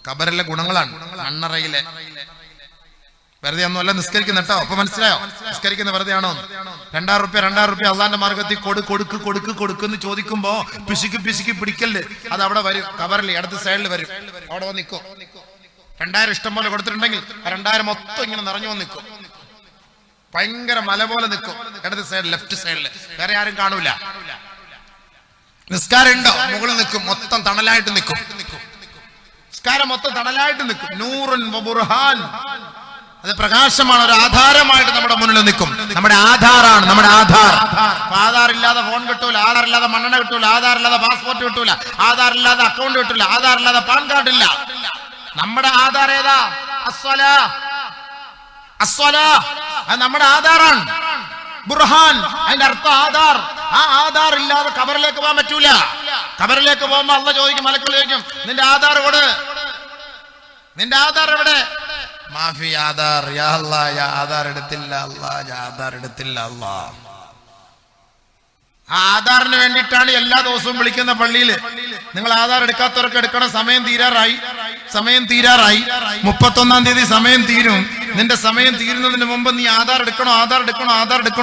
ഖബറിലെ ഗുണങ്ങളാണ്. മണ്ണറയിലെ വെറുതെ ഒന്നുമല്ല നിസ്കരിക്കുന്ന കേട്ടോ. അപ്പൊ മനസ്സിലായോ നിസ്കരിക്കുന്ന വെറുതെ ആണോ? 2000 റുപ്യ അള്ളാന്റെ മാർഗത്തിൽ കൊടുക്കുന്നു ചോദിക്കുമ്പോ പിശുക്കി പിടിക്കല്. അത് അവിടെ വരും, ഖബറിൽ ഇടത് സൈഡിൽ വരും. അവിടെ വന്ന് നിൽക്കും. 2000 ഇഷ്ടം പോലെ കൊടുത്തിട്ടുണ്ടെങ്കിൽ 2000 മൊത്തം ഇങ്ങനെ നിറഞ്ഞു വന്ന് നിൽക്കും. ഭയങ്കര മല പോലെ നിൽക്കും ഇടത് സൈഡിൽ, ലെഫ്റ്റ് സൈഡിൽ. വേറെ ആരും കാണൂല. നിസ്കാരം ഉണ്ടോ? മുകളിൽ നിൽക്കും, മൊത്തം തണലായിട്ട് നിൽക്കും. നിസ്കാരം മൊത്തം തണലായിട്ട് നിൽക്കും. നൂറുൻ വബുർഹാൻ, അത് പ്രകാശമാണ്, ഒരു ആധാരമായിട്ട് നമ്മുടെ മുന്നിൽ നിൽക്കും. നമ്മുടെ ആധാറാണ്, നമ്മുടെ ആധാർ. ആധാർ ഇല്ലാതെ ഫോൺ കിട്ടൂല, ആധാർ ഇല്ലാതെ മണ്ണെണ്ണ കിട്ടൂല, ആധാർ ഇല്ലാതെ പാസ്പോർട്ട് കിട്ടൂല, ആധാർ ഇല്ലാതെ അക്കൗണ്ട് കിട്ടൂല, ആധാർ ഇല്ലാതെ പാൻ കാർഡ് ഇല്ല. നമ്മുടെ ആധാർ ഏതാ? അസ്സലാ. അത് നമ്മുടെ ആധാറാണ്. ബുർഹാൻ, അതിന്റെ അർത്ഥം ആധാർ. ആ ആധാർ ഇല്ലാതെ ഖബറിലേക്ക് പോകാൻ പറ്റൂല. ഖബറിലേക്ക് പോകുമ്പോ അള്ളാഹ് ചോദിക്കും, മലക്കുകൾ ചോദിക്കും, നിന്റെ ആധാർ എവിടെ? നിന്റെ ആധാർ എവിടെ? മാഫി ആധാർ. യാ അല്ലാഹ്, യാ ആധാർ എടുത്തില്ല അല്ലാഹ്, യാ ആധാർ എടുത്തില്ല അല്ലാഹ്. ആ ആധാറിന് വേണ്ടിയിട്ടാണ് എല്ലാ ദിവസവും വിളിക്കുന്ന പള്ളിയിൽ. നിങ്ങൾ ആധാർ എടുക്കാത്തവർക്ക് എടുക്കണം, സമയം തീരാറായി. 31-ാം തീയതി സമയം തീരും. നിന്റെ സമയം തീരുന്നതിന് മുമ്പ് നീ ആധാർ എടുക്കണോ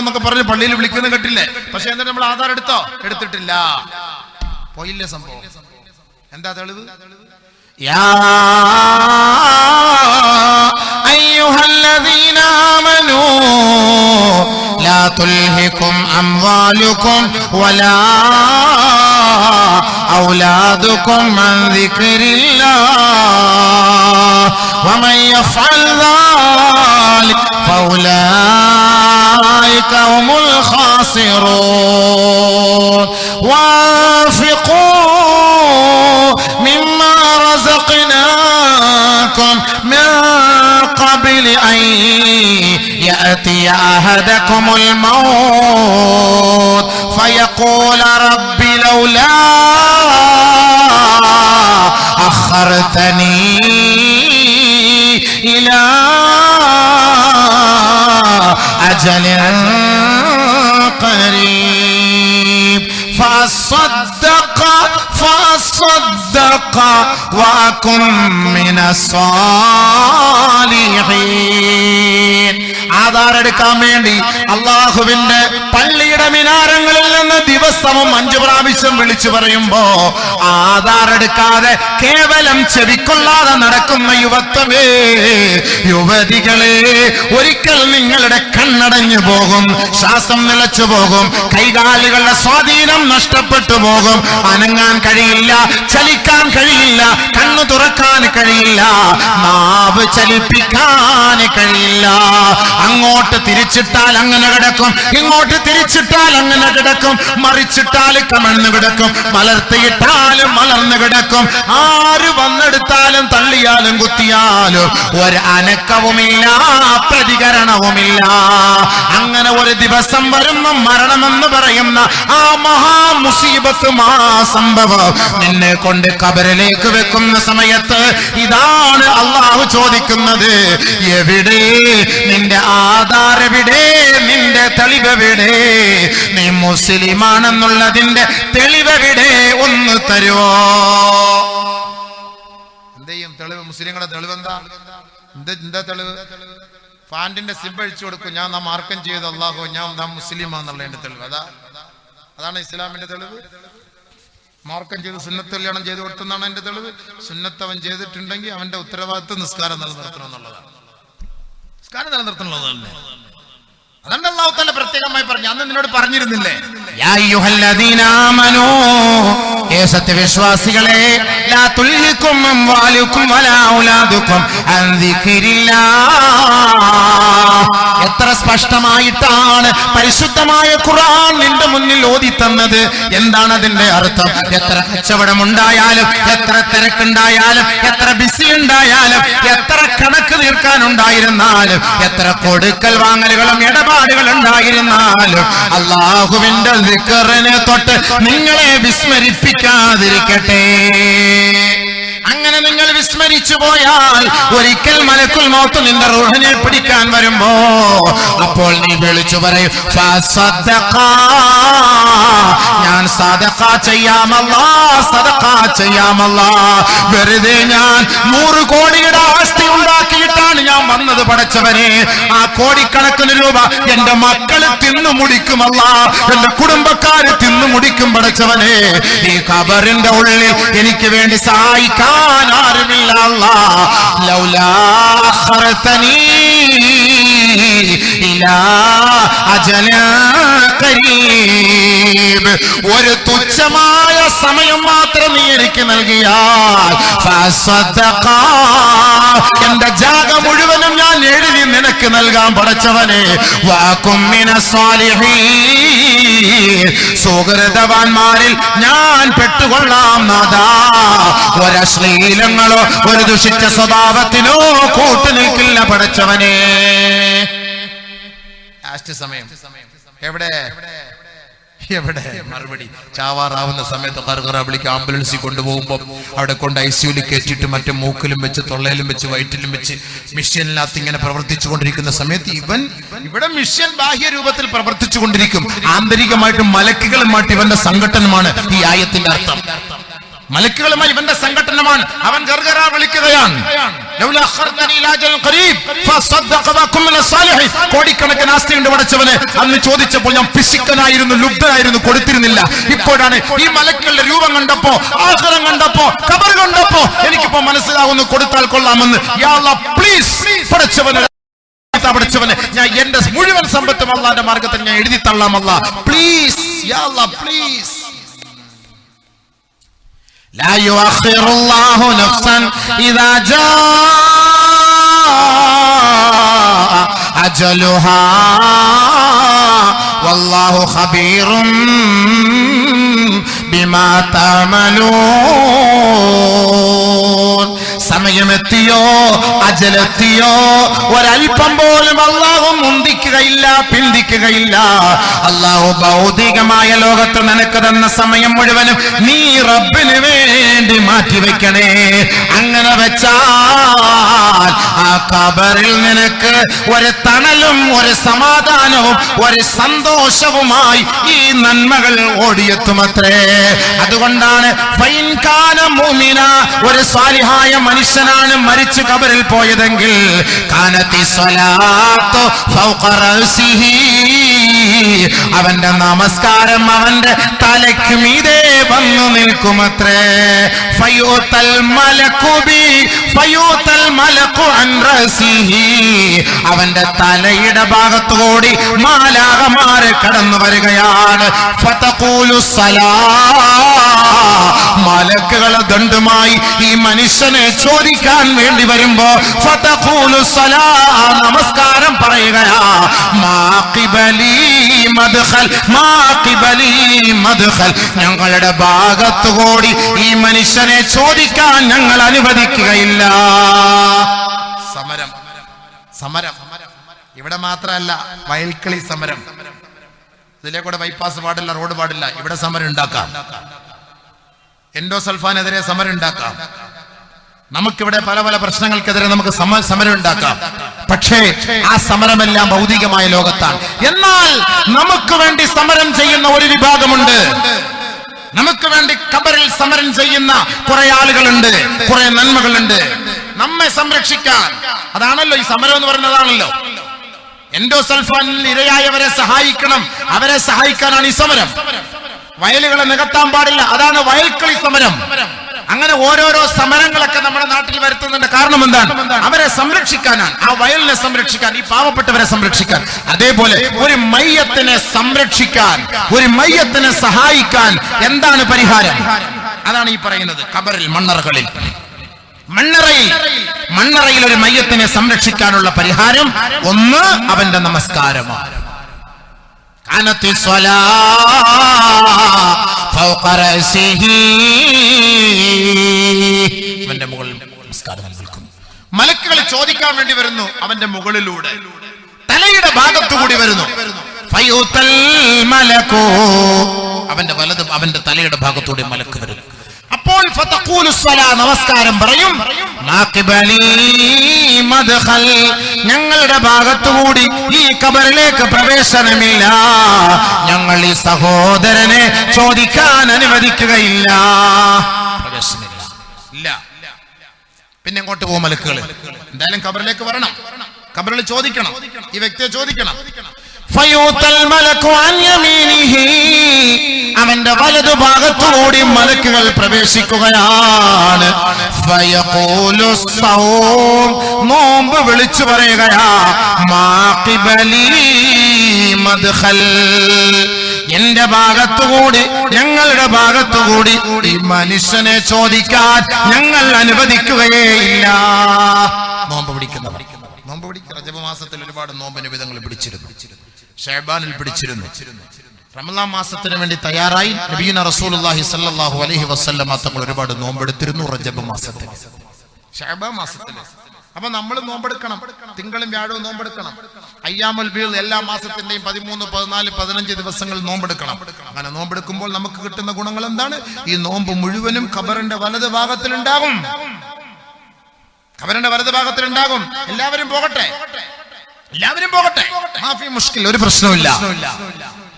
എന്നൊക്കെ പറഞ്ഞ് പള്ളിയിൽ വിളിക്കുന്നത് കേട്ടില്ലേ? പക്ഷെ എന്നിട്ട് നമ്മൾ ആധാർ എടുത്തോ? എടുത്തിട്ടില്ല. പോയില്ലേ സംഭവം? എന്താ തെളിവ്? യാ അയ്യുഹല്ലദീന ആമനൂ ലാ തുൽഹികും അംവാലുകും വലാ ഔലാദുകും അൻ ദിക്രില്ലാഹ് വമൻ യഫ്അൽ ദാലിക ഫൗലായിക ഹുമുൽ ഖാസിറൂൻ വഅൻഫിഖൂ മിമ്മാ رزقناكم من قبل أن يأتي أحدكم الموت فيقول رب لولا أخرتني إلى أجل قريب فأصدق وأكن من الصالحين. ആധാർ എടുക്കാൻ വേണ്ടി അള്ളാഹുവിന്റെ പള്ളിയുടെ മിനാരങ്ങളിൽ നിന്ന് ദിവസവും 5 പ്രാവശ്യം വിളിച്ചു പറയുമ്പോ ആധാർ എടുക്കാതെ കേവലം ചെവിക്കൊള്ളാതെ നടക്കുന്ന യുവത്വമേ, യുവതികളെ, ഒരിക്കൽ നിങ്ങളുടെ കണ്ണടഞ്ഞു പോകും, ശ്വാസം നിലച്ചു പോകും, കൈകാലുകളുടെ സ്വാധീനം നഷ്ടപ്പെട്ടു പോകും, അനങ്ങാൻ കഴിയില്ല, ചലിക്കാൻ കഴിയില്ല, കണ്ണു തുറക്കാൻ കഴിയില്ല, നാവ് ചലിപ്പിക്കാൻ കഴിയില്ല. അങ്ങോട്ട് തിരിച്ചിട്ടാൽ അങ്ങനെ കിടക്കും, ഇങ്ങോട്ട് തിരിച്ചിട്ടാൽ അങ്ങനെ കിടക്കും, മറിച്ചിട്ടാൽ കമഴ്ന്നു കിടക്കും, മലർത്തിയിട്ടാലും മലർന്നു കിടക്കും. ആര് വന്നെടുത്താലും തള്ളിയാലും കുത്തിയാലും ഒരു അനക്കവുമില്ല, പ്രതികരണവുമില്ല. അങ്ങനെ ഒരു ദിവസം വരുന്ന മരണമെന്ന് പറയുന്ന ആ മഹാമുസീബത്ത്, സംഭവം നിന്നെ കൊണ്ട് ഖബറിലേക്ക് വെക്കുന്ന സമയത്ത് ഇതാണ് അള്ളാഹു ചോദിക്കുന്നത്, എവിടെ നിന്റെ ആധാർ? എവിടെ നിന്റെ തെളിവെവിടെ? നീ മുസ്ലിമാണെന്നുള്ളതിന്റെ തെളിവെവിടെ? ഒന്ന് തരുവോ? എന്തെയും തെളിവ്? മുസ്ലിങ്ങളുടെ തെളിവെന്താ? എന്താ തെളിവ്? ഫാൻഡിന്റെ സിംബ് അഴിച്ചു കൊടുക്കും, ഞാൻ മാർക്കം ചെയ്ത് അള്ളാഹു ഞാൻ മുസ്ലിമാന്നുള്ളതിന്റെ തെളിവ്. അതാണ് ഇസ്ലാമിന്റെ തെളിവ്. മാർക്കം ചെയ്ത് സുന്നത്ത് കല്യാണം ചെയ്ത് കൊടുത്തെന്നാണ് എന്റെ തെളിവ്. സുന്നത്ത് അവൻ ചെയ്തിട്ടുണ്ടെങ്കിൽ അവന്റെ ഉത്തരവാദിത്വം നിസ്കാരം നിലനിർത്തണം എന്നുള്ളതാണ്. നിസ്കാരം നിലനിർത്തണുള്ളതല്ലേ? അതാണ് അല്ലാഹു തആല പ്രത്യേകമായി പറഞ്ഞു. അന്ന് നിന്നോട് പറഞ്ഞിരുന്നില്ലേ, യാ അയ്യുഹല്ലദീന ആമനൂ, ഏ സത്യവിശ്വാസികളെ, ലാ തുൽഹികും അംവാലുകും വലാ ഔലാദുകും അൻ ദിക്രില്ലാഹ്. എത്ര സ്പഷ്ടമായിട്ടാണ് പരിശുദ്ധമായ ഖുർആൻ നിന്റെ മുന്നിൽ ഓതി തന്നത്. എന്താണ് അതിന്റെ അർത്ഥം? എത്ര കച്ചവടം ഉണ്ടായാലും, എത്ര തിരക്കുണ്ടായാലും, എത്ര ബിസി ഉണ്ടായാലും, എത്ര കണക്ക് തീർക്കാനുണ്ടായിരുന്നാലും, എത്ര കൊടുക്കൽ വാങ്ങലുകളും ഇടപാടുകൾ ഉണ്ടായിരുന്നാലും അല്ലാഹുവിന്റെ ദിക്റിനെ തൊട്ട് നിങ്ങളെ വിസ്മരിപ്പിക്കാതിരിക്കട്ടെ. അങ്ങനെ നിങ്ങൾ മരിച്ചു പോയാൽ ഒരിക്കൽ മലക്കുൽ മൗത്ത് നിന്റെ റൂഹിനെ പിടിക്കാൻ വരുമ്പോ അപ്പോൾ നീ വിളിച്ചു പറയും ഞാൻ സദഖ ചെയ്യാമല്ലാ, സദഖ ചെയ്യാമല്ലാ. വെറുതെ ഞാൻ 100 കോടിയുടെ ആസ്തി ഉണ്ടാക്കിയിട്ടാണ് ഞാൻ വന്നത് പടച്ചവനെ. ആ കോടിക്കണക്കിന് രൂപ എന്റെ മക്കള് തിന്നു മുടിക്കുമല്ല, എന്റെ കുടുംബക്കാര് തിന്നു മുടിക്കും പടച്ചവനെ. ഈ ഖബറിന്റെ ഉള്ളിൽ എനിക്ക് വേണ്ടി സഹായിക്കാൻ ആരുമില്ല അല്ലാ. ലൗലാ അഖർതനീ ഇലാ അജലിൻ ഖരീബ്, ഒരു തുച്ഛമായ സമയം മാത്രം നീ എനിക്ക് നൽകിയാൽ ഫസദഖ, എന്റെ ജാഗ മുഴുവനും ഞാൻ എഴുതി നിനക്ക് നൽകാൻ പടച്ചവനെ. വകും മിനസ് സാലിഹീൻ, സുഹൃതവാന്മാരിൽ ഞാൻ പെട്ടുകൊള്ളാം നാഥാ. ഒരശ്ലീലങ്ങളോ ഒരു ദുഷിച്ച സ്വഭാവത്തിനോ കൂട്ടു നിൽക്കില്ല പടച്ചവനെ. ലാസ്റ്റ് സമയം എവിടെ എവിടെ മറുപടി? ചാവാറാവുന്ന സമയത്ത് കറുകറ വിളിക്ക് ആംബുലൻസിൽ കൊണ്ടുപോകുമ്പോൾ അവിടെ കൊണ്ട് ICUയിൽ കയറ്റിയിട്ട് മറ്റേ മൂക്കിലും വെച്ച് തൊള്ളയിലും വെച്ച് വയറ്റിലും വെച്ച് മിഷ്യനിനകത്ത് ഇങ്ങനെ പ്രവർത്തിച്ചു കൊണ്ടിരിക്കുന്ന സമയത്ത് ഇവിടെ മിഷ്യൻ ബാഹ്യ രൂപത്തിൽ പ്രവർത്തിച്ചു കൊണ്ടിരിക്കും, ആന്തരികമായിട്ട് മലക്കുകളുമായിട്ട് ഇവന്റെ സംഘടനമാണ് ഈ ആയത്തിന്റെ അർത്ഥം. മലക്കുകളുമായി ഇവന്റെ സംഘടനമാണ്. അവൻ ഗർഗറ വിളിക്കുകയാണ്, കോടിക്കണക്കിന് ആസ്തിയുണ്ട് പടച്ചവന്. അന്ന് ചോദിച്ചപ്പോൾ ഞാൻ പിശുക്കനായിരുന്നു, ലുബ്ധനായിരുന്നു, കൊടുത്തിരുന്നില്ല. ഇപ്പോഴാണ് ഈ മലക്കുകളുടെ രൂപം കണ്ടപ്പോ, ആഖിറം കണ്ടപ്പോ, ഖബർ കണ്ടപ്പോ എനിക്കിപ്പോ മനസ്സിലാവുന്നു കൊടുത്താൽ കൊള്ളാമെന്ന്. യാ അല്ലാഹ് പ്ലീസ് പടച്ചവനെ, ഞാൻ എന്റെ മുഴുവൻ സമ്പത്തും അല്ലാഹുവിന്റെ മാർഗ്ഗത്തിൽ ഞാൻ എഴുതി തള്ളാം അല്ലാഹ്, പ്ലീസ് യാ അല്ലാഹ് പ്ലീസ്. لا يؤخر الله نفسا إذا جاء أجلها والله خبير بما تعملون. സമയമെത്തിയോ, അജലെത്തിയോ, ഒരൽപ്പം പോലും അല്ലാഹു മുന്തിക്കുകയില്ല, പിന്തിക്കുകയില്ല. അല്ലാഹു ഭൗതികമായ ലോകത്ത് നിനക്ക് തന്ന സമയം മുഴുവനും നീ റബ്ബിന് വേണ്ടി മാറ്റിവെക്കണേ. അങ്ങനെ വെച്ചാൽ ആ ഖബറിൽ നിനക്ക് ഒരു തണലും ഒരു സമാധാനവും ഒരു സന്തോഷവുമായി ഈ നന്മകൾ ഓടിയെത്തുമത്രേ. അതുകൊണ്ടാണ് ഫൈൻ കാന മുഅ്മിന, ഒരു സ്വാലിഹായ മനുഷ്യനാണ് മരിച്ചു ഖബറിൽ പോയതെങ്കിൽ കാനത്തി സ്വലാത്തു ഫൗഖ റഅസിഹി, അവന്റെ നമസ്കാരം അവന്റെ തലയ്ക്ക് മീതെ വന്നു നിൽക്കുമത്രേ. ഫയൂതൽ മലകു ബി ഫയൂതൽ മലകു അൻ റഅസിഹി, അവന്റെ തലയുടെ ഭാഗത്തുകൂടി മാലാഖമാർ കടന്നു വരികയാണ്. ഫതഖൂലു സലാ, മലക്കുകൾ ദണ്ഡുമായി ഈ മനുഷ്യനെ ചോദിക്കാൻ വേണ്ടി വരുമ്പോ ഫതഖൂലു സലാ, നമസ്കാരം പറയുകയാ. മാ ഖിബലി മദ്ഖൽ, മാ ഖിബലി മദ്ഖൽ, ഞങ്ങളുടെ ഭാഗത്തുകൂടി ഈ മനുഷ്യനെ ചോദിക്കാൻ ഞങ്ങൾ അനുവദിക്കുകയില്ല. സമരം സമരം ഇവിടെ മാത്രമല്ല, വയൽക്കിളി സമരം. ഇതിലെ കൂടെ ബൈപ്പാസ് പാടില്ല, റോഡ് പാടില്ല, ഇവിടെ സമരം ഉണ്ടാക്കാം. എൻഡോസൾഫാനെതിരെ സമരം ഉണ്ടാക്കാം. നമുക്കിവിടെ പല പല പ്രശ്നങ്ങൾക്കെതിരെ നമുക്ക് സമരം ഉണ്ടാക്കാം. പക്ഷേ ആ സമരമെല്ലാം ഭൗതികമായ ലോകത്താണ്. എന്നാൽ നമുക്ക് വേണ്ടി സമരം ചെയ്യുന്ന ഒരു വിഭാഗമുണ്ട്. നമുക്ക് വേണ്ടി ഖബറിൽ സമരം ചെയ്യുന്ന കുറെ ആളുകളുണ്ട്, കുറെ നന്മകളുണ്ട് നമ്മെ സംരക്ഷിക്കാൻ. അതാണല്ലോ ഈ സമരം എന്ന് പറയുന്നതാണല്ലോ. എൻഡോസൾഫാനിൽ ഇരയായവരെ സഹായിക്കണം, അവരെ സഹായിക്കാനാണ് ഈ സമരം. വയലുകളെ നികത്താൻ പാടില്ല, അതാണ് വയൽക്കിളി സമരം. അങ്ങനെ ഓരോരോ സമരങ്ങളൊക്കെ നമ്മുടെ നാട്ടിൽ വരുത്തുന്നതിന്റെ കാരണം എന്താണ്? അവരെ സംരക്ഷിക്കാനാണ്, ആ വയലിനെ സംരക്ഷിക്കാൻ, ഈ പാവപ്പെട്ടവരെ സംരക്ഷിക്കാൻ. അതേപോലെ ഒരു മയ്യത്തിനെ സംരക്ഷിക്കാൻ, ഒരു മയ്യത്തിനെ സഹായിക്കാൻ എന്താണ് പരിഹാരം? അതാണ് ഈ പറയുന്നത്. ഖബറിൽ, മണ്ണറകളിൽ, മണ്ണറയിൽ ഒരു മയ്യത്തിനെ സംരക്ഷിക്കാനുള്ള പരിഹാരം ഒന്ന് അവന്റെ നമസ്കാരമാണ്. കാനത്തി സ്വലാ ഫൗഖ റഅസിഹി, അവന്റെ മുകളിൽ നമസ്കാരം നിൽക്കുന്നു. മലക്കുകൾ ചോദിക്കാൻ വേണ്ടി വരുന്നു, അവന്റെ മുകളിലൂടെ തലയുടെ ഭാഗത്തുകൂടി വരുന്നു. ഫയൂതൽ മലകു, അവന്റെ വലതും അവന്റെ തലയുടെ ഭാഗത്തൂടെ മലക്ക് വരുന്നു. അപ്പോൾ ഫതഖൂലു സ്വലാ നമസ്കാരം പറയും മാഖിബലി മദ്ഖൽ ഞങ്ങളുടെ ഭാഗത്തുകൂടി ഈ ഖബറിലേക്ക് പ്രവേശനമില്ല, ഞങ്ങൾ ഈ സഹോദരനെ ചോദിക്കാൻ അനുവദിക്കുകയില്ല. പ്രവേശനമില്ല, ഇല്ല. പിന്നെ എങ്ങോട്ട് പോകും മലക്കുകൾ? എന്തായാലും ഖബറിലേക്ക് വരണം, ഖബറിൽ ചോദിക്കണം, ഈ വ്യക്തിയെ ചോദിക്കണം. ഫയൂതൽ മലകു അൻ യമീനിഹി അവന്റെ വലതുഭാഗത്തുകൂടി മലക്കുകൾ പ്രവേശിക്കുകയാണ്. ഫയഖൂലു സൗം നോമ്പ് വിളിച്ചു പറയുകയാ മാഖിബലി മദ്ഖൽ എന്റെ ഭാഗത്തുകൂടി ഞങ്ങളുടെ ഭാഗത്തുകൂടി ഈ മനുഷ്യനെ ചോദിക്കാൻ ഞങ്ങൾ അനുവദിക്കുകയില്ല. നോമ്പ് പിടിക്കുന്നവർ നോമ്പ് പിടിക്കുക. റജബ് മാസത്തിൽ ഒരുപാട് നോമ്പ് നിബിധങ്ങൾ പിടിച്ചിരുന്നു, ഷഅബാനിൽ പിടിച്ചിരുന്നു. റമളാൻ മാസത്തിന് വേണ്ടി തയ്യാറായി നബിയുന റസൂലുള്ളാഹി സ്വല്ലല്ലാഹു അലൈഹി വസല്ലം തങ്ങൾ ഒരുപാട് നോമ്പെടുത്തിരുന്നു റജബ് മാസത്തിൽ, ഷഅബാൻ മാസത്തിൽ. അപ്പൊ നമ്മൾ നോമ്പെടുക്കണം, തിങ്കളും വ്യാഴവും നോമ്പെടുക്കണം. അയ്യാമുൽ ബീദ് എല്ലാ മാസത്തിന്റെയും 13, 14, 15 ദിവസങ്ങൾ നോമ്പെടുക്കണം. അങ്ങനെ നോമ്പെടുക്കുമ്പോൾ നമുക്ക് കിട്ടുന്ന ഗുണങ്ങൾ എന്താണ്? ഈ നോമ്പ് മുഴുവനും ഖബറിന്റെ വലത് ഭാഗത്തിലുണ്ടാകും, ഖബറിന്റെ വലത് ഭാഗത്തിലുണ്ടാകും. എല്ലാവരും പോകട്ടെ, എല്ലാവരും പോകട്ടെ, മാഫി മുഷ്കിൽ, ഒരു പ്രശ്നവുമില്ല.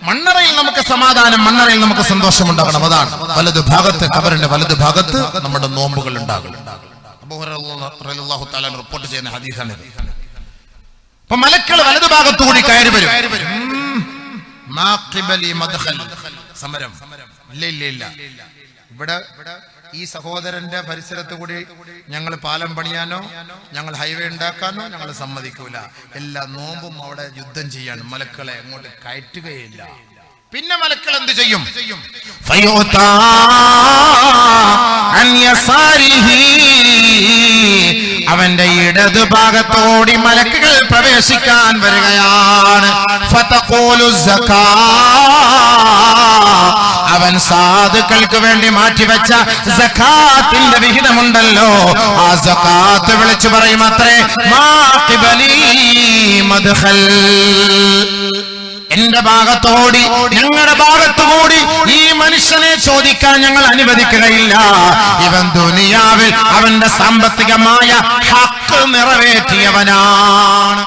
മണ്ണറയിൽ നമുക്ക് സമാധാനം, മണ്ണറയിൽ നമുക്ക് സന്തോഷം ഉണ്ടാകണം. അതാണ് വലത് ഭാഗത്ത്, ഖബറിന്റെ വലത് ഭാഗത്ത് നമ്മുടെ നോമ്പുകൾ ഉണ്ടാകും. അബൂ ഹുറൈറ റളിയല്ലാഹു തആല റിപ്പോർട്ട് ചെയ്യുന്ന ഹദീസാണ് ഇത്. അപ്പൊ മലക്കുകൾ വലത് ഭാഗത്തുകൂടി കയറി വരും. മാഖിബലി മദ്ഖൽ സമരം ഇല്ല ഇല്ല ഇല്ല. ഇവിടെ ഈ സഹോദരന്റെ പരിസരത്ത് കൂടി ഞങ്ങൾ പാലം പണിയാനോ ഞങ്ങൾ ഹൈവേ ഉണ്ടാക്കാനോ ഞങ്ങൾ സമ്മതിക്കൂല. എല്ലാ നോമ്പും അവിടെ യുദ്ധം ചെയ്യാണ്, മലക്കളെ അങ്ങോട്ട് കയറ്റുകയില്ല. പിന്നെ മലക്കൾ എന്ത് ചെയ്യും? അവന്റെ ഇടതു ഭാഗത്തോടി മലക്കുകൾ പ്രവേശിക്കാൻ വരികയാണ്. അവൻ സാധുക്കൾക്ക് വേണ്ടി മാറ്റിവെച്ച സകാത്തിന്റെ വിഹിതമുണ്ടല്ലോ, ആ സകാത്ത് വിളിച്ചു പറയും അത്രേ മാഖിബലി മദ്ഖൽ എന്റെ ഭാഗത്തോടി ഞങ്ങളുടെ ഭാഗത്തുകൂടി ഈ മനുഷ്യനെ ചോദിക്കാൻ ഞങ്ങൾ അനുവദിക്കുകയില്ല. ഇവൻ ദുനിയാവിൽ അവന്റെ സാമ്പത്തികമായ ഹക്ക് നിറവേറ്റിയവനാണ്.